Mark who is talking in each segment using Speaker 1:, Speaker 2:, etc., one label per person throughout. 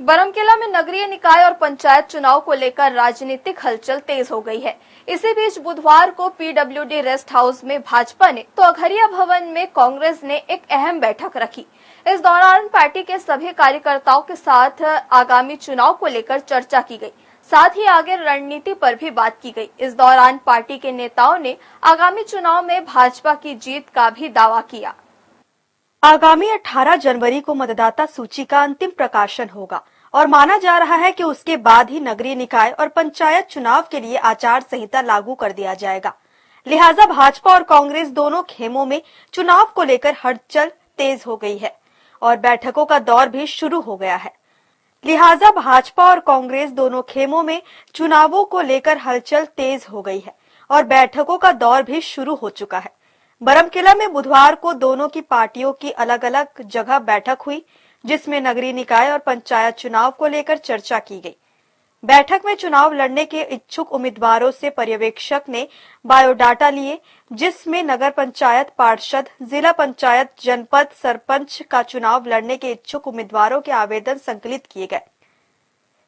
Speaker 1: बरमकेला में नगरीय निकाय और पंचायत चुनाव को लेकर राजनीतिक हलचल तेज हो गई है। इसी बीच बुधवार को पीडब्ल्यूडी रेस्ट हाउस में भाजपा ने तो अघरिया भवन में कांग्रेस ने एक अहम बैठक रखी। इस दौरान पार्टी के सभी कार्यकर्ताओं के साथ आगामी चुनाव को लेकर चर्चा की गई, साथ ही आगे रणनीति पर भी बात की गई। इस दौरान पार्टी के नेताओं ने आगामी चुनाव में भाजपा की जीत का भी दावा किया।
Speaker 2: आगामी 18 जनवरी को मतदाता सूची का अंतिम प्रकाशन होगा और माना जा रहा है कि उसके बाद ही नगरीय निकाय और पंचायत चुनाव के लिए आचार संहिता लागू कर दिया जाएगा। लिहाजा भाजपा और कांग्रेस दोनों खेमों में चुनाव को लेकर हलचल तेज हो गई है और बैठकों का दौर भी शुरू हो गया है। लिहाजा भाजपा और कांग्रेस दोनों खेमों में चुनावों को लेकर हलचल तेज हो गई है और बैठकों का दौर भी शुरू हो चुका है। बरमकेला में बुधवार को दोनों की पार्टियों की अलग अलग जगह बैठक हुई, जिसमें नगरीय निकाय और पंचायत चुनाव को लेकर चर्चा की गई। बैठक में चुनाव लड़ने के इच्छुक उम्मीदवारों से पर्यवेक्षक ने बायोडाटा लिए, जिसमें नगर पंचायत पार्षद, जिला पंचायत, जनपद सरपंच का चुनाव लड़ने के इच्छुक उम्मीदवारों के आवेदन संकलित किए गए।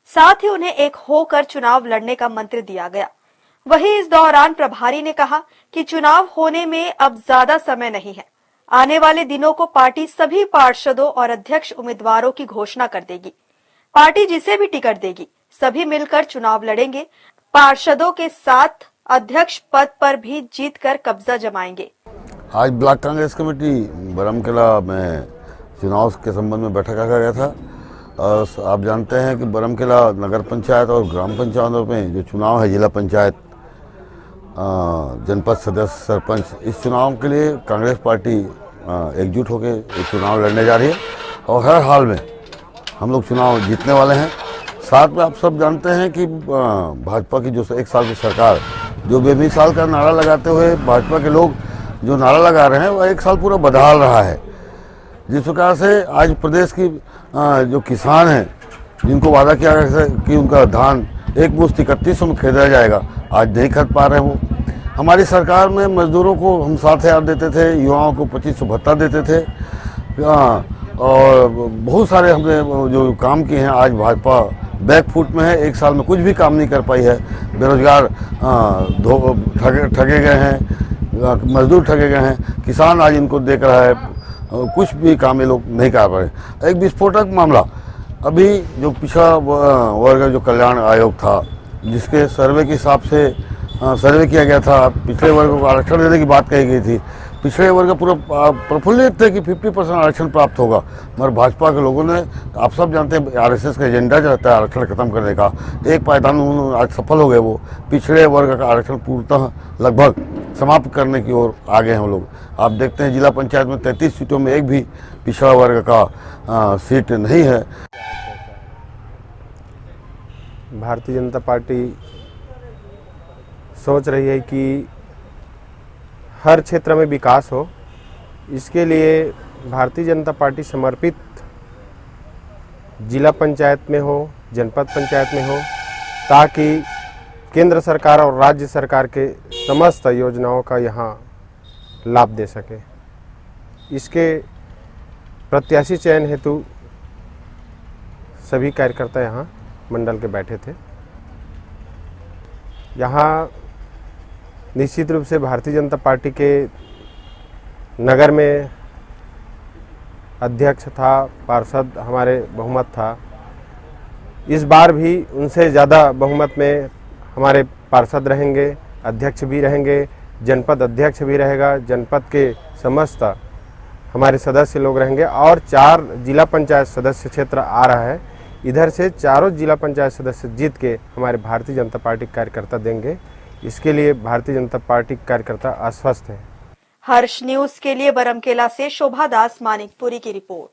Speaker 2: साथ ही उन्हें एक होकर चुनाव लड़ने का मंत्र दिया गया। वहीं इस दौरान प्रभारी ने कहा कि चुनाव होने में अब ज्यादा समय नहीं है। आने वाले दिनों को पार्टी सभी पार्षदों और अध्यक्ष उम्मीदवारों की घोषणा कर देगी। पार्टी जिसे भी टिकट देगी, सभी मिलकर चुनाव लड़ेंगे। पार्षदों के साथ अध्यक्ष पद पर भी जीतकर कब्जा जमाएंगे।
Speaker 3: आज ब्लॉक कांग्रेस कमेटी बरमकेला में चुनाव के संबंध में बैठक रखा गया था। आप जानते हैं कि बरमकेला नगर पंचायत और ग्राम पंचायतों में जो चुनाव है, जिला पंचायत, जनपद सदस्य, सरपंच, इस चुनाव के लिए कांग्रेस पार्टी एकजुट होकर एक चुनाव लड़ने जा रही है और हर हाल में हम लोग चुनाव जीतने वाले हैं। साथ में आप सब जानते हैं कि भाजपा की जो 1 साल की सरकार, जो बेमिसाल का नारा लगाते हुए भाजपा के लोग जो नारा लगा रहे हैं, वह 1 साल पूरा बदहाल रहा है। जिस प्रकार से आज प्रदेश की जो किसान हैं, जिनको वादा किया गया कि उनका धान 1 मुश्त 3100 में खरीदा जाएगा, आज नहीं खरीद पा रहे हो। हमारी सरकार में मजदूरों को हम 7,000 देते थे, युवाओं को 2500 भत्ता देते थे और बहुत सारे हमने जो काम किए हैं, आज भाजपा बैकफुट में है। 1 साल में कुछ भी काम नहीं कर पाई है। बेरोजगार ठगे गए हैं, मजदूर ठगे गए हैं, किसान आज इनको देख रहा है, कुछ भी काम ये लोग नहीं कर पा रहे। एक विस्फोटक मामला, अभी जो पिछड़ा वर्ग जो कल्याण आयोग था, जिसके सर्वे के हिसाब से सर्वे किया गया था, पिछड़े वर्ग को आरक्षण देने की बात कही गई थी। पिछड़े वर्ग पूरा प्रफुल्लित थे कि 50% आरक्षण प्राप्त होगा, मगर भाजपा के लोगों ने, आप सब जानते हैं आरएसएस का एजेंडा जो रहता है आरक्षण खत्म करने का, एक पायदान उन्होंने आज सफल हो गए। वो पिछड़े वर्ग का आरक्षण पूर्णतः लगभग समाप्त करने की ओर आगे हैं हम लोग। आप देखते हैं जिला पंचायत में 33 सीटों में एक भी पिछड़ा वर्ग का सीट नहीं है।
Speaker 4: भारतीय जनता पार्टी सोच रही है कि हर क्षेत्र में विकास हो। इसके लिए भारतीय जनता पार्टी समर्पित जिला पंचायत में हो, जनपद पंचायत में हो, ताकि केंद्र सरकार और राज्य सरकार के समस्त योजनाओं का यहाँ लाभ दे सके। इसके प्रत्याशी चयन हेतु सभी कार्यकर्ता यहाँ मंडल के बैठे थे। यहाँ निश्चित रूप से भारतीय जनता पार्टी के नगर में अध्यक्ष था, पार्षद हमारे बहुमत था। इस बार भी उनसे ज़्यादा बहुमत में हमारे पार्षद रहेंगे, अध्यक्ष भी रहेंगे, जनपद अध्यक्ष भी रहेगा, जनपद के समस्त हमारे सदस्य लोग रहेंगे और 4 जिला पंचायत सदस्य क्षेत्र आ रहा है। इधर से चारों जिला पंचायत सदस्य जीत के हमारे भारतीय जनता पार्टी कार्यकर्ता देंगे। इसके लिए भारतीय जनता पार्टी कार्यकर्ता आश्वस्त है।
Speaker 2: हर्ष न्यूज के लिए बरमकेला से शोभा दास मानिकपुरी की रिपोर्ट।